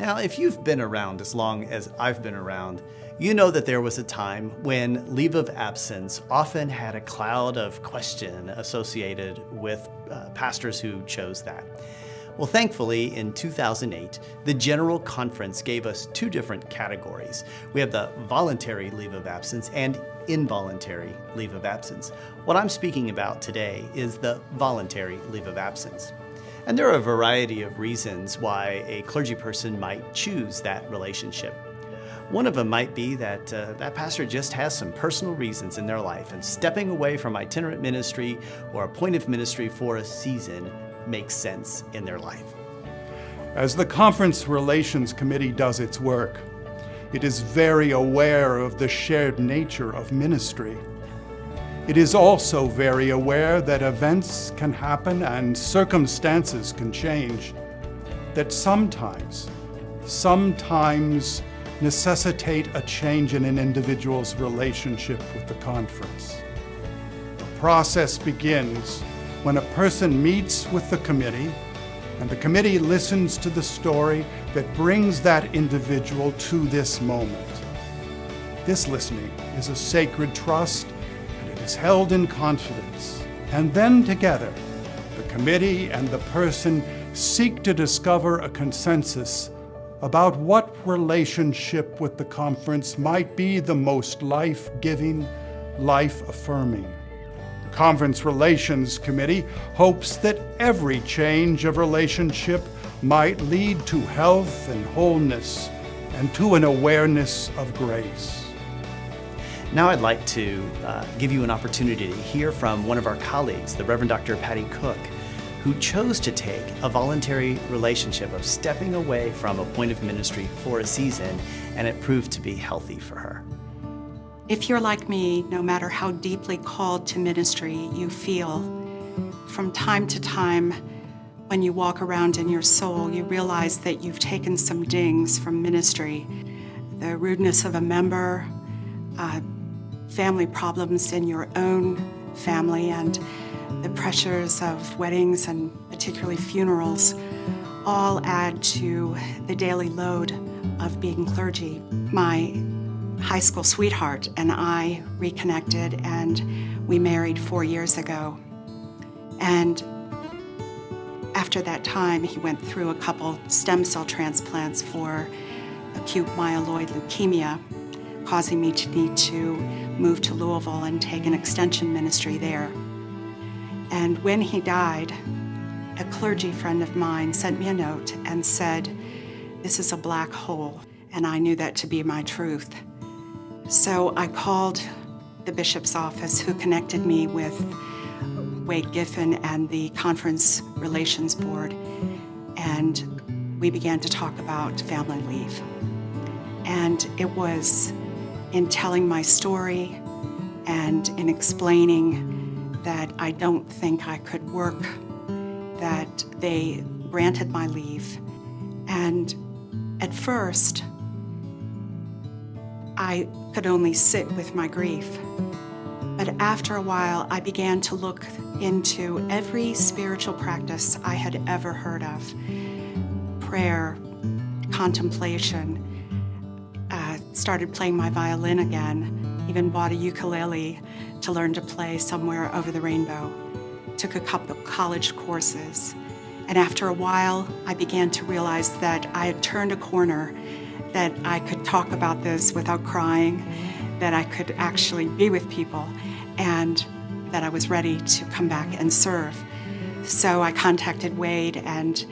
Now, if you've been around as long as I've been around, you know that there was a time when leave of absence often had a cloud of question associated with pastors who chose that. Well, thankfully, in 2008, the General Conference gave us two different categories. We have the voluntary leave of absence and involuntary leave of absence. What I'm speaking about today is the voluntary leave of absence. And there are a variety of reasons why a clergy person might choose that relationship. One of them might be that that pastor just has some personal reasons in their life, and stepping away from itinerant ministry or appointive ministry for a season makes sense in their life. As the Conference Relations Committee does its work, it is very aware of the shared nature of ministry. It is also very aware that events can happen and circumstances can change, that sometimes necessitate a change in an individual's relationship with the conference. The process begins when a person meets with the committee, and the committee listens to the story that brings that individual to this moment. This listening is a sacred trust, and it is held in confidence. And then together, the committee and the person seek to discover a consensus about what relationship with the conference might be the most life-giving, life-affirming. The Conference Relations Committee hopes that every change of relationship might lead to health and wholeness and to an awareness of grace. Now I'd like to give you an opportunity to hear from one of our colleagues, the Reverend Dr. Patty Cook, who chose to take a voluntary relationship of stepping away from appointive ministry for a season, and it proved to be healthy for her. If you're like me, no matter how deeply called to ministry you feel, from time to time, when you walk around in your soul, you realize that you've taken some dings from ministry. The rudeness of a member, family problems in your own family, and the pressures of weddings and particularly funerals all add to the daily load of being clergy. My high school sweetheart and I reconnected, and we married 4 years ago. And after that time, he went through a couple stem cell transplants for acute myeloid leukemia, causing me to need to move to Louisville and take an extension ministry there. And when he died, a clergy friend of mine sent me a note and said, "This is a black hole," and I knew that to be my truth. So I called the bishop's office, who connected me with Wade Giffen and the Conference Relations Board, and we began to talk about family leave. And it was in telling my story and in explaining that I don't think I could work that they granted my leave. And at first, I could only sit with my grief. But after a while, I began to look into every spiritual practice I had ever heard of. Prayer, contemplation, started playing my violin again, even bought a ukulele to learn to play Somewhere Over the Rainbow, took a couple of college courses. And after a while, I began to realize that I had turned a corner, that I could talk about this without crying, that I could actually be with people, and that I was ready to come back and serve. So I contacted Wade, and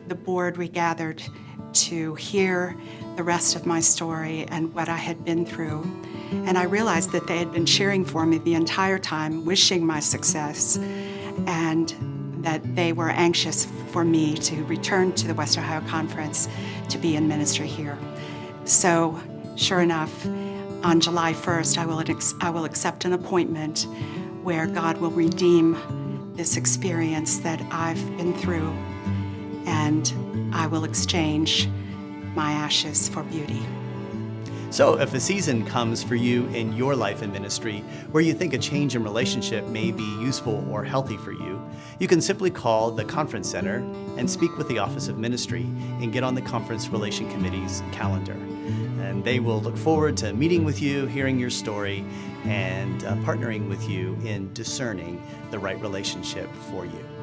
the board regathered to hear the rest of my story and what I had been through. And I realized that they had been cheering for me the entire time, wishing my success, and that they were anxious for me to return to the West Ohio Conference to be in ministry here. So, sure enough, on July 1st, I will accept an appointment where God will redeem this experience that I've been through, and I will exchange my ashes for beauty. So if a season comes for you in your life and ministry where you think a change in relationship may be useful or healthy for you, you can simply call the Conference Center and speak with the Office of Ministry and get on the Conference Relation Committee's calendar. And they will look forward to meeting with you, hearing your story, and partnering with you in discerning the right relationship for you.